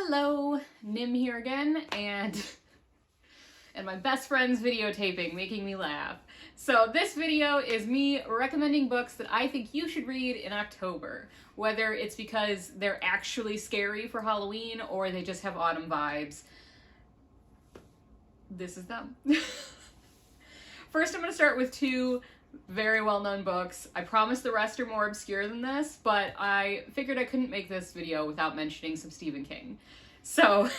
Hello, Nim here again, and my best friend's videotaping, making me laugh. So this video is me recommending books that I think you should read in October, whether it's because they're actually scary for Halloween or they just have autumn vibes. This is them. First, I'm going to start with two very well-known books. I promise the rest are more obscure than this, but I figured I couldn't make this video without mentioning some Stephen King. So,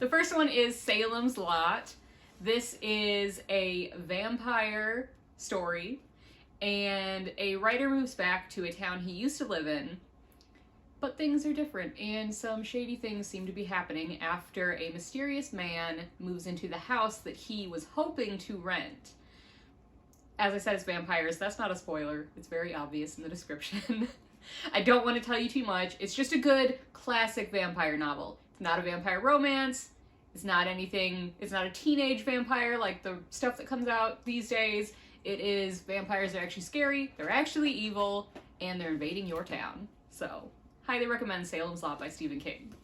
the first one is Salem's Lot. This is a vampire story, and a writer moves back to a town he used to live in, but things are different, and some shady things seem to be happening after a mysterious man moves into the house that he was hoping to rent. As I said, it's vampires. That's not a spoiler. It's very obvious in the description. I don't want to tell you too much. It's just a good, classic vampire novel. It's not a vampire romance. It's not anything. It's not a teenage vampire like the stuff that comes out these days. It is vampires are actually scary, they're actually evil, and they're invading your town. So, highly recommend Salem's Lot by Stephen King.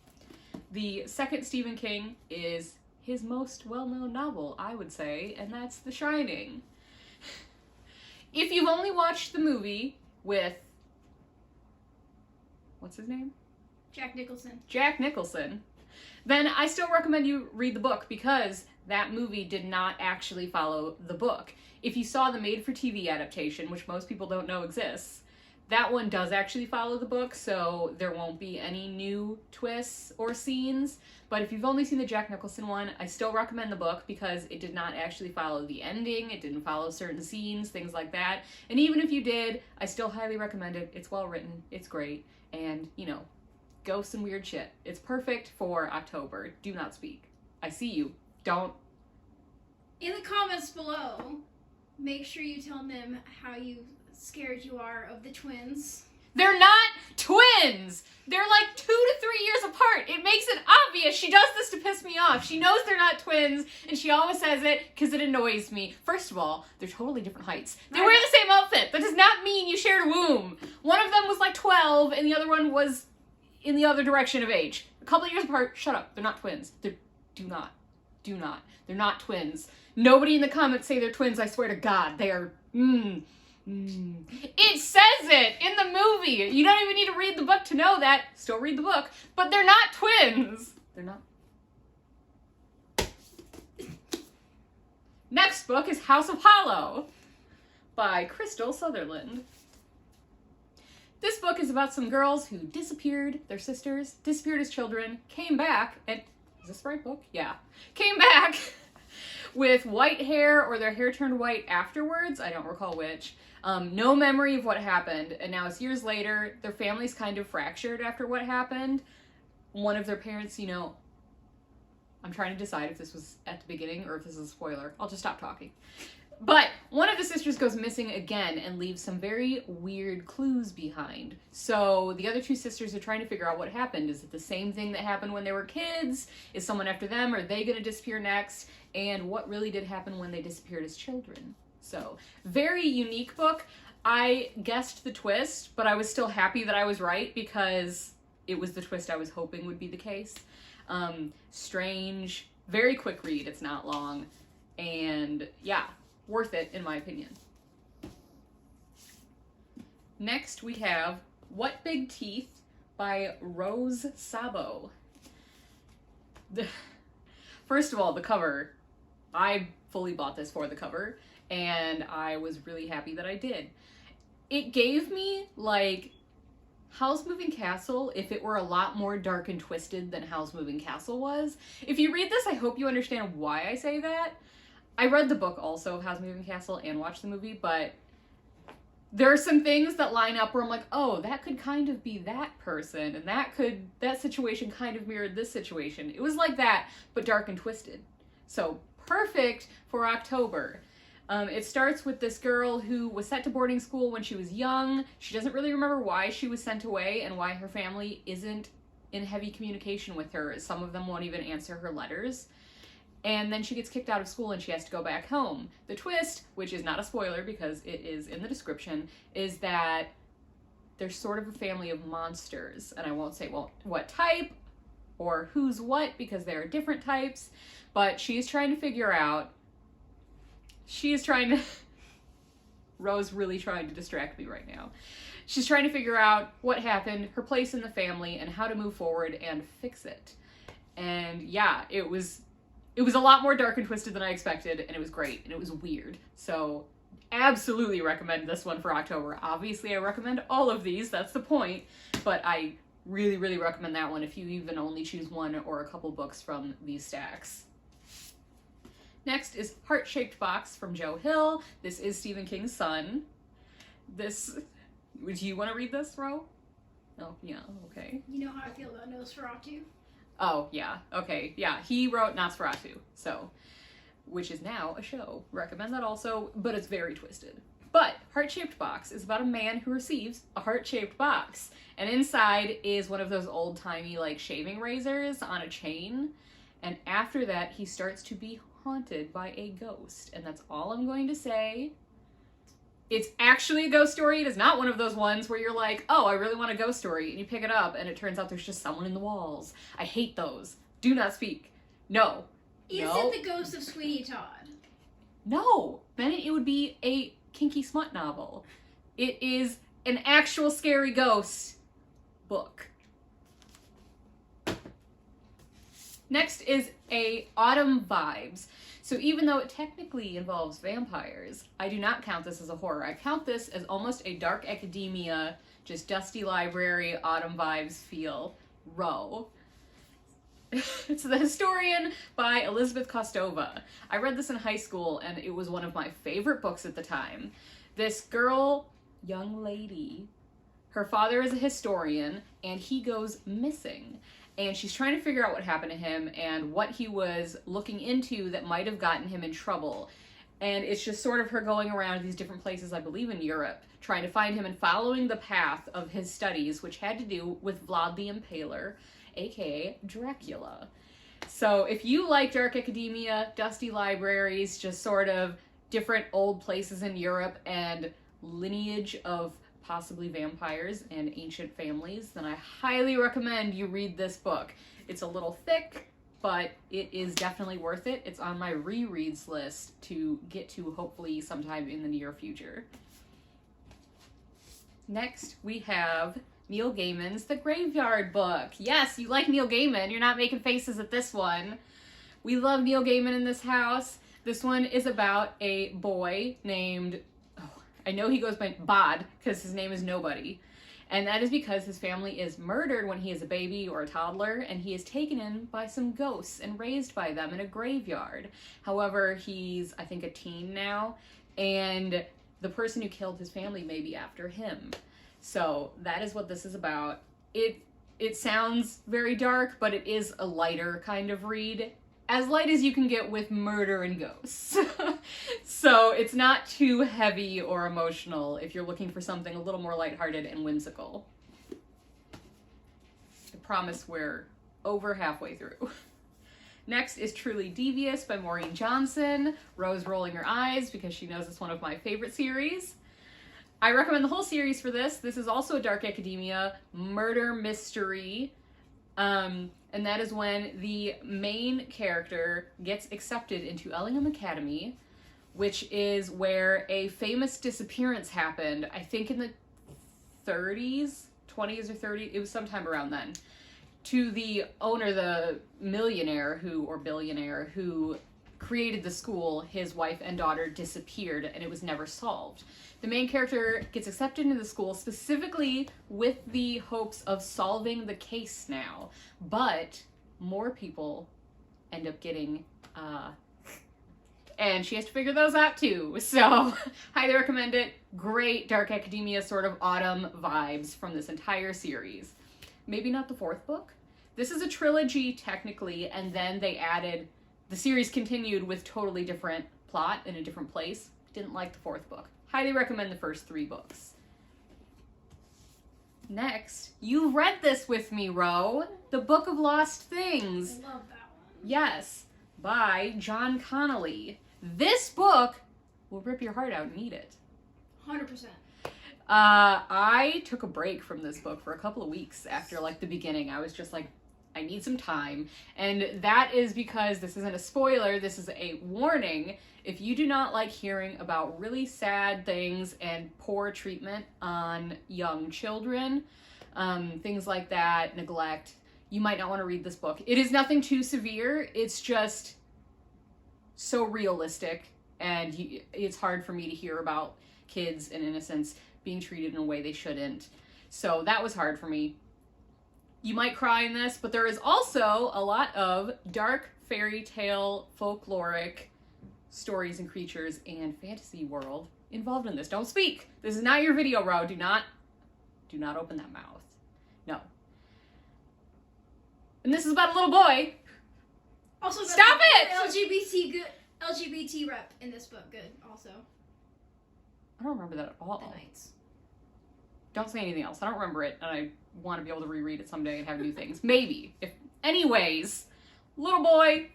The second Stephen King is his most well-known novel, I would say, and that's The Shining. If you've only watched the movie with, what's his name? Jack Nicholson. Jack Nicholson. Then I still recommend you read the book because that movie did not actually follow the book. If you saw the made-for-TV adaptation, which most people don't know exists, that one does actually follow the book, so there won't be any new twists or scenes. But if you've only seen the Jack Nicholson one, I still recommend the book because it did not actually follow the ending, it didn't follow certain scenes, things like that. And even if you did, I still highly recommend it. It's well written, it's great, and, you know, ghosts and weird shit. It's perfect for October. Do not speak. I see you. Don't. In the comments below, make sure you tell them how scared you are of the twins. They're not twins! They're like 2 to 3 years apart. It makes it obvious. She does this to piss me off. She knows they're not twins, and she always says it because it annoys me. First of all, they're totally different heights. They wear the same outfit. That does not mean you shared a womb. One of them was like 12, and the other one was in the other direction of age. A couple of years apart. Shut up. They're not twins. Do not. They're not twins. Nobody in the comments say they're twins, I swear to God. They are, It says it in the movie. You don't even need to read the book to know that. Still read the book. But they're not twins. They're not. Next book is House of Hollow by Crystal Sutherland. This book is about some girls who disappeared, their sisters, disappeared as children, came back, and is this the right book? Yeah. Came back with white hair, or their hair turned white afterwards, I don't recall which. No memory of what happened, and now it's years later, their family's kind of fractured after what happened. One of their parents, you know, I'm trying to decide if this was at the beginning or if this is a spoiler. I'll just stop talking. But one of the sisters goes missing again and leaves some very weird clues behind. So the other two sisters are trying to figure out what happened. Is it the same thing that happened when they were kids? Is someone after them? Are they going to disappear next? And what really did happen when they disappeared as children? So, very unique book. I guessed the twist, but I was still happy that I was right because it was the twist I was hoping would be the case. Strange, very quick read. It's not long. And yeah. Worth it, in my opinion. Next, we have What Big Teeth by Rose Sabo. First of all, the cover. I fully bought this for the cover, and I was really happy that I did. It gave me, like, Howl's Moving Castle if it were a lot more dark and twisted than Howl's Moving Castle was. If you read this, I hope you understand why I say that. I read the book also of Howl's Moving Castle and watched the movie, but there are some things that line up where I'm like, oh, that could kind of be that person, and that situation kind of mirrored this situation. It was like that, but dark and twisted. So, perfect for October. It starts with this girl who was sent to boarding school when she was young. She doesn't really remember why she was sent away and why her family isn't in heavy communication with her. Some of them won't even answer her letters. And then she gets kicked out of school and she has to go back home. The twist, which is not a spoiler because it is in the description, is that they're sort of a family of monsters. And I won't say what type or who's what because there are different types, but she's trying to figure out. Ro's really trying to distract me right now. She's trying to figure out what happened, her place in the family, and how to move forward and fix it. And yeah, it was a lot more dark and twisted than I expected, and it was great, and it was weird. So absolutely recommend this one for October. Obviously, I recommend all of these, that's the point, but I really, really recommend that one if you even only choose one or a couple books from these stacks. Next is Heart-Shaped Box from Joe Hill. This is Stephen King's son. Do you want to read this, Ro? Oh, yeah, okay. You know how I feel about Nosferatu? Oh, yeah, okay, yeah. He wrote Nosferatu, so, which is now a show. Recommend that also, but it's very twisted. But Heart-Shaped Box is about a man who receives a heart-shaped box, and inside is one of those old-timey, like, shaving razors on a chain, and after that, he starts to be haunted by a ghost, and that's all I'm going to say. It's actually a ghost story. It is not one of those ones where you're like, oh, I really want a ghost story, and you pick it up, and it turns out there's just someone in the walls. I hate those. Do not speak. No. Is No. it the ghost of Sweeney Todd? No. Then it would be a kinky smut novel. It is an actual scary ghost book. Next is a Autumn Vibes. So even though it technically involves vampires, I do not count this as a horror. I count this as almost a dark academia, just dusty library, Autumn Vibes feel. Row. It's The Historian by Elizabeth Kostova. I read this in high school and it was one of my favorite books at the time. This girl, young lady, her father is a historian and he goes missing. And she's trying to figure out what happened to him and what he was looking into that might have gotten him in trouble. And it's just sort of her going around these different places, I believe in Europe, trying to find him and following the path of his studies, which had to do with Vlad the Impaler, aka Dracula. So if you like dark academia, dusty libraries, just sort of different old places in Europe and lineage of possibly vampires and ancient families, then I highly recommend you read this book. It's a little thick, but it is definitely worth it. It's on my rereads list to get to hopefully sometime in the near future. Next, we have Neil Gaiman's The Graveyard Book. Yes, you like Neil Gaiman. You're not making faces at this one. We love Neil Gaiman in this house. This one is about a boy named, I know he goes by Bod because his name is Nobody. And that is because his family is murdered when he is a baby or a toddler, and he is taken in by some ghosts and raised by them in a graveyard. However, he's, I think, a teen now, and the person who killed his family may be after him. So that is what this is about. It sounds very dark, but it is a lighter kind of read. As light as you can get with murder and ghosts. So it's not too heavy or emotional if you're looking for something a little more lighthearted and whimsical. I promise we're over halfway through. Next is Truly Devious by Maureen Johnson. Rose rolling her eyes because she knows it's one of my favorite series. I recommend the whole series for this. This is also a dark academia murder mystery. And that is when the main character gets accepted into Ellingham Academy, which is where a famous disappearance happened, I think in the 30s, 20s or 30s, it was sometime around then, to the owner, the millionaire or billionaire who created the school. His wife and daughter disappeared and it was never solved. The main character gets accepted into the school specifically with the hopes of solving the case now, but more people end up getting, and she has to figure those out too. So, highly recommend it. Great dark academia sort of autumn vibes from this entire series. Maybe not the fourth book. This is a trilogy technically, and then they added, the series continued with totally different plot in a different place. Didn't like the fourth book. Highly recommend the first 3 books. Next, you read this with me, Ro. The Book of Lost Things. I love that one. Yes, by John Connolly. This book will rip your heart out and eat it. 100%. I took a break from this book for a couple of weeks after, like, the beginning. I was just like, I I need some time. And that is because this isn't a spoiler, this is a warning. If you do not like hearing about really sad things and poor treatment on young children, things like that, neglect, you might not want to read this book. It is nothing too severe, it's just so realistic, and it's hard for me to hear about kids and innocents being treated in a way they shouldn't. So that was hard for me. You might cry in this, but there is also a lot of dark fairy tale, folkloric stories and creatures and fantasy world involved in this. Don't speak. This is not your video, Ro. Do not open that mouth. No. And this is about a little boy. Also, stop it! LGBT rep in this book. Good. Also, I don't remember that at all. the Knights. Don't say anything else. I don't remember it, and I want to be able to reread it someday and have new things. Maybe. Anyways, little boy,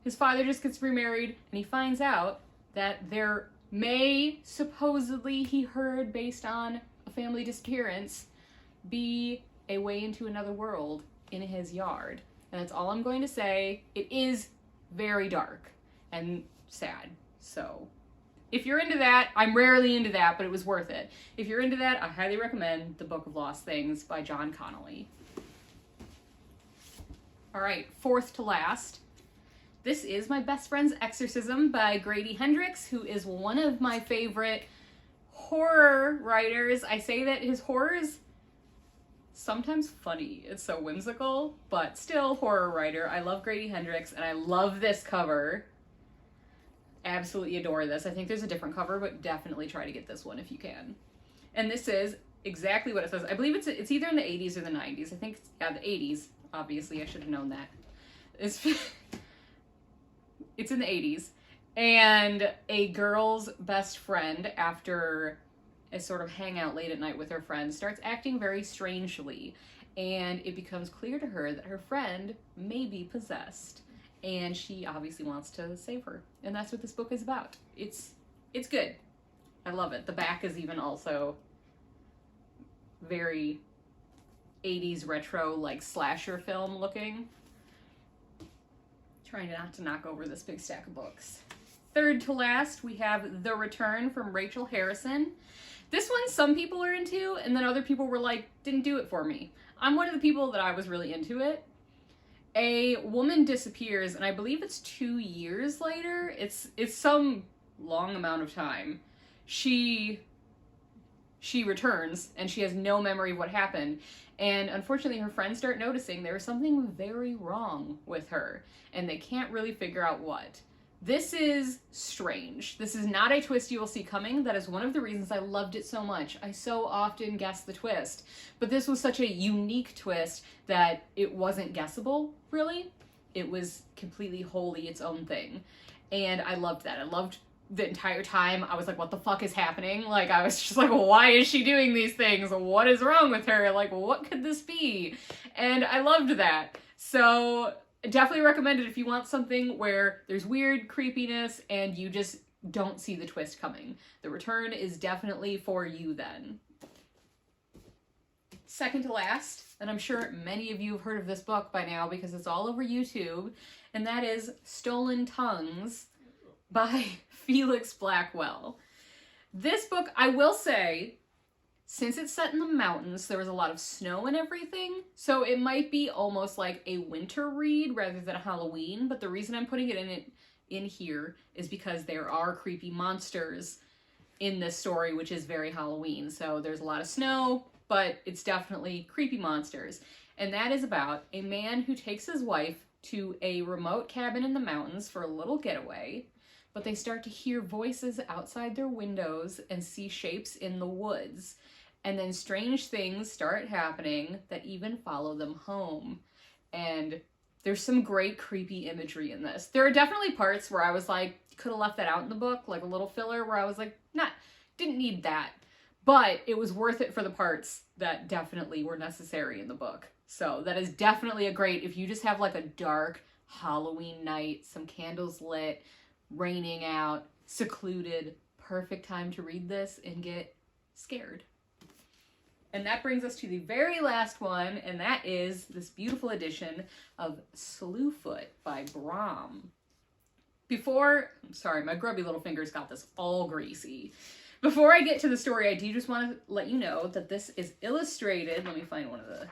his father just gets remarried, and he finds out that there may, supposedly, he heard based on a family disappearance, be a way into another world in his yard. And that's all I'm going to say. It is very dark and sad. So if you're into that, I'm rarely into that, but it was worth it. If you're into that, I highly recommend The Book of Lost Things by John Connolly. All right, fourth to last. This is My Best Friend's Exorcism by Grady Hendrix, who is one of my favorite horror writers. I say that his horror is sometimes funny. It's so whimsical, but still horror writer. I love Grady Hendrix, and I love this cover. Absolutely adore this. I think there's a different cover, but definitely try to get this one if you can. And this is exactly what it says. I believe it's either in the 80s or the 90s. I think, yeah, the 80s. Obviously, I should have known that. It's in the 80s. And a girl's best friend, after a sort of hangout late at night with her friends, starts acting very strangely. And it becomes clear to her that her friend may be possessed. And she obviously wants to save her. And that's what this book is about. It's good. I love it. The back is even also very 80s retro, like slasher film looking. Trying not to knock over this big stack of books. Third to last, we have The Return from Rachel Harrison. This one some people are into, and then other people were like, didn't do it for me. I'm one of the people that I was really into it. A woman disappears, and I believe it's 2 years later. It's some long amount of time. She returns, and she has no memory of what happened. And unfortunately, her friends start noticing there is something very wrong with her, and they can't really figure out what. This is strange. This is not a twist you will see coming. That is one of the reasons I loved it so much. I so often guess the twist. But this was such a unique twist that it wasn't guessable, really. It was completely wholly its own thing. And I loved that. I loved the entire time. I was like, what the fuck is happening? Like, I was just like, why is she doing these things? What is wrong with her? Like, what could this be? And I loved that. So definitely recommend it if you want something where there's weird creepiness and you just don't see the twist coming. The Return is definitely for you then. Second to last, and I'm sure many of you have heard of this book by now because it's all over YouTube, and that is Stolen Tongues by Felix Blackwell. This book, I will say, since it's set in the mountains, there was a lot of snow and everything, so it might be almost like a winter read rather than a Halloween, but the reason I'm putting it in here is because there are creepy monsters in this story, which is very Halloween. So there's a lot of snow, but it's definitely creepy monsters. And that is about a man who takes his wife to a remote cabin in the mountains for a little getaway, but they start to hear voices outside their windows and see shapes in the woods. And then strange things start happening that even follow them home. And there's some great creepy imagery in this. There are definitely parts where I was like, could have left that out in the book, like a little filler where I was like, nah, didn't need that. But it was worth it for the parts that definitely were necessary in the book. So that is definitely a great, if you just have like a dark Halloween night, some candles lit, raining out, secluded, perfect time to read this and get scared. And that brings us to the very last one, and that is this beautiful edition of Slewfoot by Brom. Sorry, my grubby little fingers got this all greasy. Before I get to the story, I do just want to let you know that this is illustrated. Let me find one of the...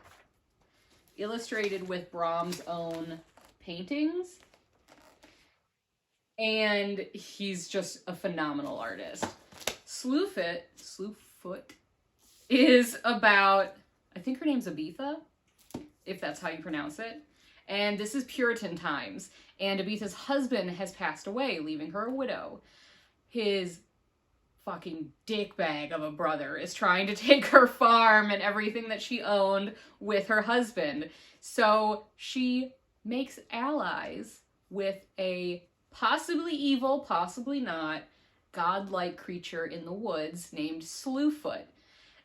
Illustrated with Brom's own paintings. And he's just a phenomenal artist. Slewfoot is about, I think her name's Abitha, if that's how you pronounce it. And this is Puritan times. And Abitha's husband has passed away, leaving her a widow. His fucking dickbag of a brother is trying to take her farm and everything that she owned with her husband. So she makes allies with a possibly evil, possibly not, godlike creature in the woods named Slewfoot.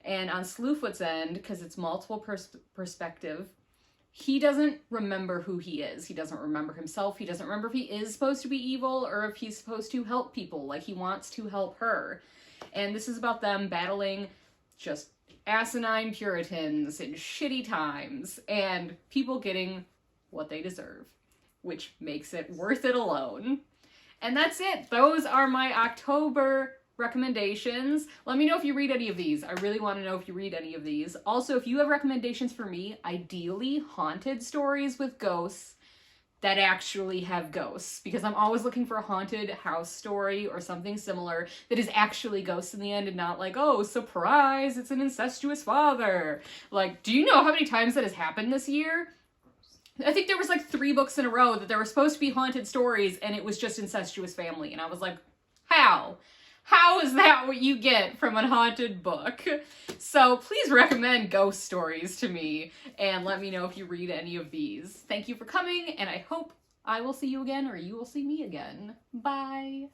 And on Slewfoot's end, because it's multiple perspective, he doesn't remember who he is. He doesn't remember himself. He doesn't remember if he is supposed to be evil or if he's supposed to help people, like he wants to help her. And this is about them battling just asinine Puritans in shitty times and people getting what they deserve, which makes it worth it alone. And that's it. Those are my October recommendations. Let me know if you read any of these. I really want to know if you read any of these. Also, if you have recommendations for me, ideally haunted stories with ghosts that actually have ghosts, because I'm always looking for a haunted house story or something similar that is actually ghosts in the end and not like, oh, surprise, it's an incestuous father. Like, do you know how many times that has happened this year? I think there was like 3 books in a row that there were supposed to be haunted stories and it was just incestuous family. And I was like, how? How is that what you get from a haunted book? So please recommend ghost stories to me and let me know if you read any of these. Thank you for coming, and I hope I will see you again or you will see me again. Bye.